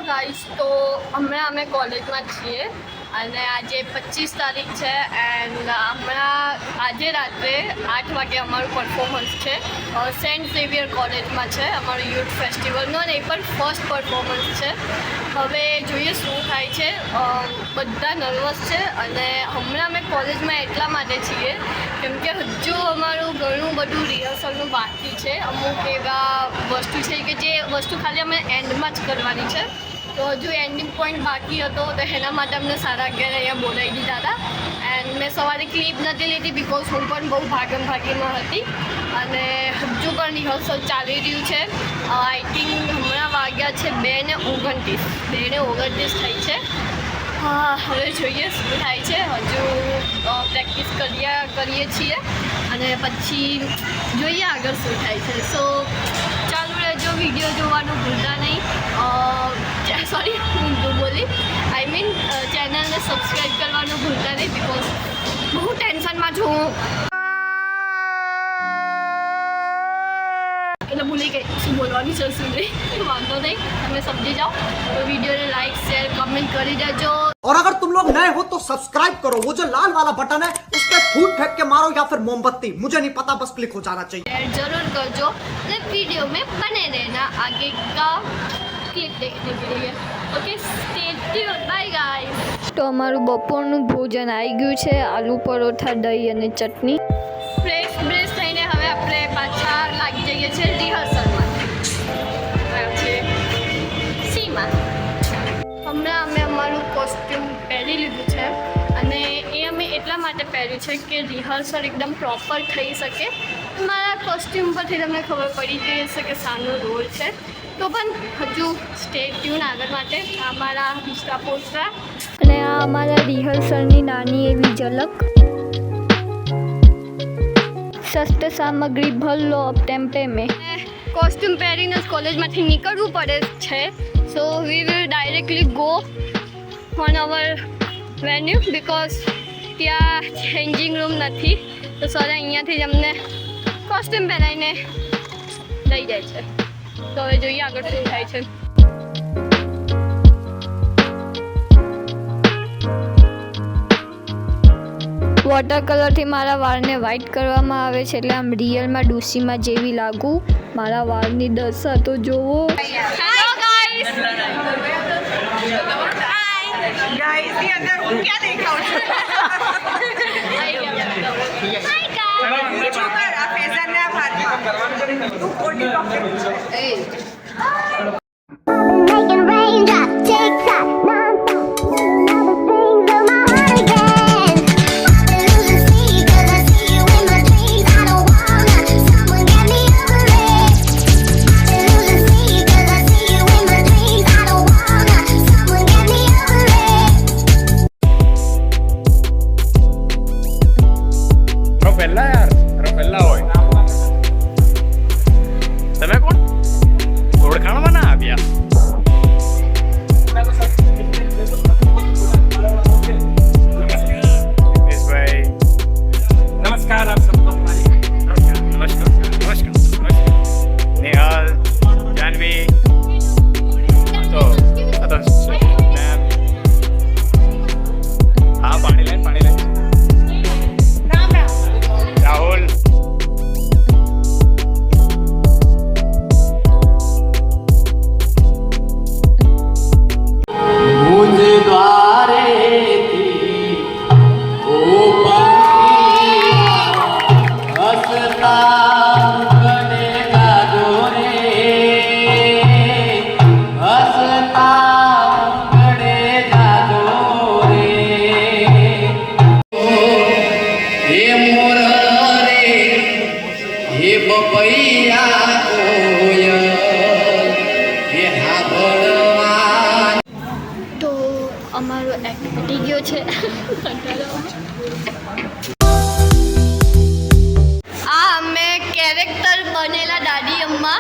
Guys તો હમણાં અમે કોલેજમાં છીએ અને આજે 25 તારીખ છે એન્ડ હમણાં આજે રાત્રે 8 વાગે અમારું પરફોર્મન્સ છે સેન્ટ ઝેવિયર કોલેજમાં છે અમારું યુથ ફેસ્ટિવલનો અને એ પણ ફર્સ્ટ પરફોર્મન્સ છે. હવે જોઈએ શું થાય છે. બધા નર્વસ છે અને હમણાં અમે કોલેજમાં એટલા માટે છીએ કેમ કે હજુ અમારું ઘણું બધું રિહર્સલનું બાકી છે. અમુક એવા વસ્તુ છે કે જે વસ્તુ ખાલી અમે એન્ડમાં જ કરવાની છે, તો હજુ એન્ડિંગ પોઈન્ટ બાકી હતો તો એના માટે અમને 11:30 અહીંયા બોલાવી દીધા હતા એન્ડ મેં સવારે ક્લિપ નથી લીધી બિકોઝ હું પણ બહુ ભાગમાં હતી અને હજુ પણ રિહર્સલ ચાલી રહ્યું છે. આઈ થિંક હમણાં વાગ્યા છે 2:29 થઈ છે. હા, હવે જોઈએ શું થાય છે. હજુ પ્રેક્ટિસ કરીએ છીએ અને પછી જોઈએ આગળ શું થાય છે. સો ચાલુ રહેજો, વિડીયો જોવાનું ભૂલતા નહીં. સોરી હું બોલી આઈ મીન ચેનલને સબસ્ક્રાઈબ કરવાનું ભૂલતા નહીં બિકોઝ બહુ ટેન્શનમાં છું એટલે ભૂલી ગઈ શું બોલવાની છે શું નહીં. વાંધો નહીં, તમે સમજી જાઓ. તો વિડીયોને લાઈક શેર કમેન્ટ કરી દેજો. और अगर तुम लोग नए हो तो सब्सक्राइब करो, वो जो लाल वाला बटन है उस पे फूट फेंक के मारो या फिर मोमबत्ती, मुझे नहीं पता, बस क्लिक हो जाना चाहिए. जरूर करजो અને वीडियो में बने रहना आगे का क्लिप देखने के लिए. Okay, stay tuned, bye guys. તો અમારું બપોરનું ભોજન આવી ગયું છે, આલુ પરોઠા, દહીં અને ચટણી. ફ્રેશ થઈને હવે આપણે પાછા લાગી જઈએ છીએ રિહર્સલમાં. સીમાં હમણાં અમે અમારું કોસ્ટ્યુમ પહેરી લીધું છે અને એ અમે એટલા માટે પહેર્યું છે કે રિહર્સલ એકદમ પ્રોપર થઈ શકે. મારા કોસ્ટ્યુમ પરથી તમને ખબર પડી ગઈ હશે કે શાનો રોલ છે, તો પણ હજુ સ્ટે ટ્યુન આગળ માટે. અમારા હિસ્સા પોસ્ટરા અને આ અમારા રિહર્સલની નાની એવી ઝલક. સસ્ત સામગ્રી ભલ્લો અપ ટેમ્પે મેં કોસ્ટ્યુમ પહેરીને જ કોલેજમાંથી નીકળવું પડે છે. So we will directly go on our venue because ત્યાં ચેન્જિંગ રૂમ નથી, તો સર અહીંયાથી જ અમને કોસ્ટ્યુમ પહેરાવીને લઈ જાય છે. તો હવે જોઈએ આગળ શું થાય છે. વોટર કલરથી મારા વાળને વ્હાઇટ કરવામાં આવે છે એટલે આમ રિયલમાં ડૂસીમાં જેવી લાગુ. મારા વાળની દશા તો જોવો. Hello guys. गाइस ये अंदर हूँ क्या देखा उसने हाय गाइस. छुपर आप ऐसा ना बात तू कोटी doctor Making raindrop, tick tock, non-stop. All the strings of my heart again. I'm losing sleep 'cause I see you in my dreams. I don't wanna. Someone get me over it. I'm losing sleep 'cause I see you in my dreams. I don't wanna. Someone get me over it. Rofella यार, Rofella होय. તમે કોણ? ઓળખાણમાં ના આવ્યા. नमस्कार आप सबको. नमस्कार. नेहाल, जानवी, तो हाँ पानी ले राहुल. मुझे द्वारे हसता गणेगा जोरे हसता गणेगा जोरे हे मोर रे हे बपैया कोयल हे हाभळवा. તો અમારો એક્ટ પતી ગયો છે. આ અમે કેરેક્ટર બનેલા દાદી અમ્મા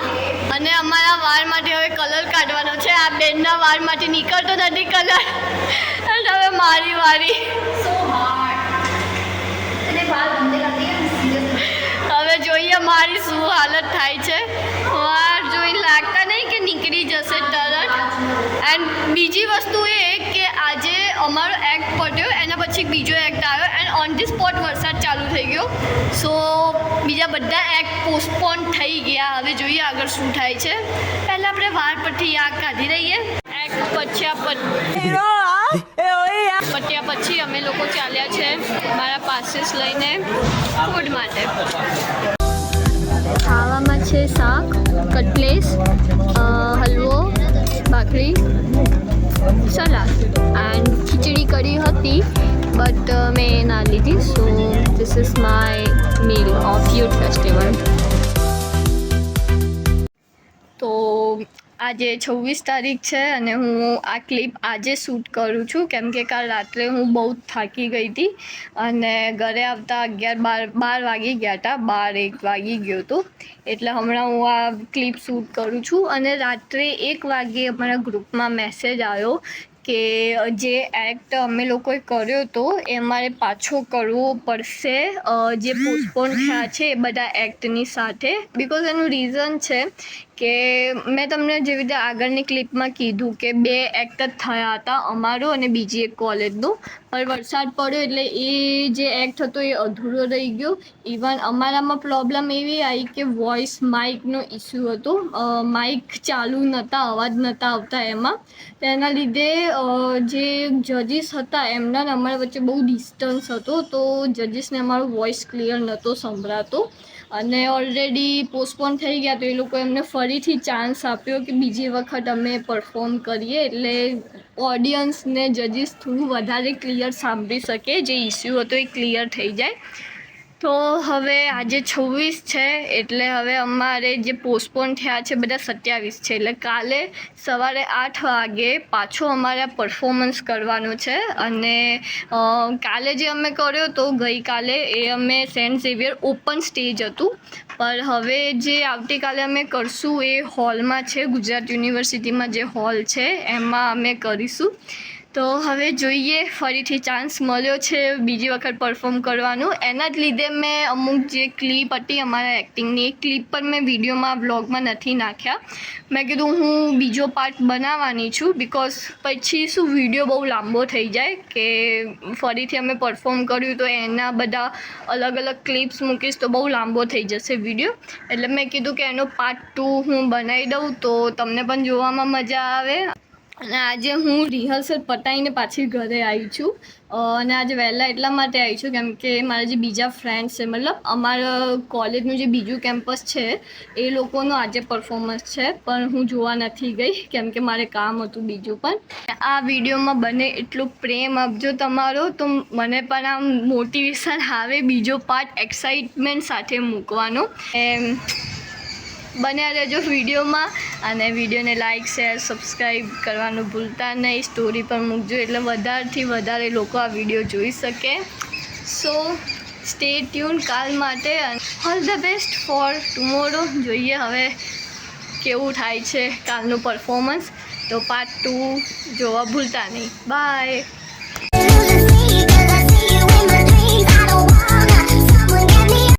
અને અમારા વાળ માટે હવે કલર કાઢવાનો છે. આ બેનના વાળમાંથી નીકળતો નથી કલર અને હવે મારી વારી હવે જોઈએ મારી શું હાલત થાય છે. વાળ જોઈ લાગતા નહીં કે નીકળી જશે તરત. એન્ડ બીજી વસ્તુ એ કે આજે અમારો એક્ટ પટ્યો એના પછી બીજો એક્ટ આવ્યો એન્ડ ઓન ધી સ્પોટ વરસાદ ચાલુ થઈ ગયો. સો બીજા બધા એક્ટ પોસ્ટપોન થઈ ગયા. હવે જોઈએ આગળ શું થાય છે. પહેલાં આપણે વાર પરથી યાદ કાઢી રહીએ. એક્ટ પત્યા પછી અમે લોકો ચાલ્યા છે મારા પાસીસ લઈને ફૂડ માટે. ખાવામાં છે શાક, કટલેસ, હલવો, ભાખરી, સલાડ એન્ડ ખીચડી કઢી હતી બટ મેં ના લીધી. So this is my meal of youth festival. તો આજે 26 તારીખ છે અને હું આ ક્લિપ આજે શૂટ કરું છું કેમ કે કાલ રાત્રે હું બહુ થાકી ગઈ હતી અને ઘરે આવતા 12 વાગી ગયા હતા. 12-1 વાગી ગયો હતો એટલે હમણાં હું આ ક્લિપ શૂટ કરું છું. અને રાત્રે 1 વાગે અમારા ગ્રુપમાં મેસેજ આવ્યો કે જે એક્ટ અમે લોકોએ કર્યો હતો એ અમારે પાછો કરવો પડશે જે પોસ્ટપોન થયા છે એ બધા એક્ટની સાથે. બિકોઝ એનું રીઝન છે કે મેં તમને જેવી રીતે આગળની ક્લિપમાં કીધું કે 2 એક્ટ જ થયા હતા, અમારો અને બીજી એક કોલેજનો. પણ વરસાદ પડ્યો એટલે એ જે એક્ટ હતો એ અધૂરો રહી ગયો. ઇવન અમારામાં પ્રોબ્લેમ એવી આવી કે વોઇસ માઇકનો ઇસ્યુ હતો. માઇક ચાલુ નહોતા, અવાજ નહોતા આવતા એમાં. તેના લીધે જે જજીસ હતા એમના ને અમારા વચ્ચે બહુ ડિસ્ટન્સ હતો તો જજીસને અમારો વોઇસ ક્લિયર નહોતો સંભળાતો અને ઓલરેડી પોસ્ટપોન થઈ ગયા તો એ લોકો એમને ફરીથી ચાન્સ આપ્યો કે બીજી વખત અમે પરફોર્મ કરીએ એટલે ઓડિયન્સને જજીસ થોડું વધારે ક્લિયર સાંભળી શકે, જે ઇસ્યુ હતો એ ક્લિયર થઈ જાય. તો હવે આજે 26 છે એટલે હવે અમારે જે પોસ્ટપોન થયા છે બધા 27 છે એટલે કાલે સવારે 8 વાગે પાછો અમારે પરફોર્મન્સ કરવાનું છે. અને કાલે જે અમે કર્યો તો ગઈકાલે એ અમે સેન્ટ ઝેવિયર ઓપન સ્ટેજ હતું પણ હવે જે આવતીકાલે અમે કરશું એ હોલમાં છે, ગુજરાત યુનિવર્સિટીમાં જે હોલ છે એમાં અમે કરીશું. તો હવે જોઈએ, ફરીથી ચાન્સ મળ્યો છે બીજી વખત પરફોર્મ કરવાનું. એના જ લીધે મેં અમુક જે ક્લિપ હતી અમારા એક્ટિંગની એ ક્લિપ પર મેં વિડીયોમાં વ્લોગમાં નથી નાખ્યા. મેં કીધું હું બીજો પાર્ટ બનાવવાની છું બિકોઝ પછી શું વિડીયો બહુ લાંબો થઈ જાય કે ફરીથી અમે પરફોર્મ કર્યું તો એના બધા અલગ અલગ ક્લિપ્સ મૂકીશ તો બહુ લાંબો થઈ જશે વિડીયો. એટલે મેં કીધું કે એનો પાર્ટ 2 હું બનાવી દઉં તો તમને પણ જોવામાં મજા આવે. અને આજે હું રિહર્સલ પતાવીને પાછી ઘરે આવી છું અને આજે વહેલા એટલા માટે આવી છું કેમ કે મારા જે બીજા ફ્રેન્ડ્સ છે મતલબ અમારા કોલેજનું જે બીજું કેમ્પસ છે એ લોકોનું આજે પરફોર્મન્સ છે પણ હું જોવા નથી ગઈ કેમ કે મારે કામ હતું બીજું પણ. આ વિડીયોમાં બને એટલું પ્રેમ આપજો તમારો તો મને પણ આમ મોટિવેશન આવે બીજો પાર્ટ એક્સાઇટમેન્ટ સાથે મૂકવાનો. બન્યા રહેજો વિડીયોમાં અને વિડીયોને લાઇક, શેર, સબસ્ક્રાઈબ કરવાનું ભૂલતા નહીં. સ્ટોરી પર મૂકજો એટલે વધારેથી વધારે લોકો આ વિડીયો જોઈ શકે. સો સ્ટે ટ્યુન કાલ માટે અને all the best for tomorrow. જોઈએ હવે કેવું થાય છે કાલનું પરફોર્મન્સ. તો પાર્ટ 2 જોવા ભૂલતા નહીં. બાય.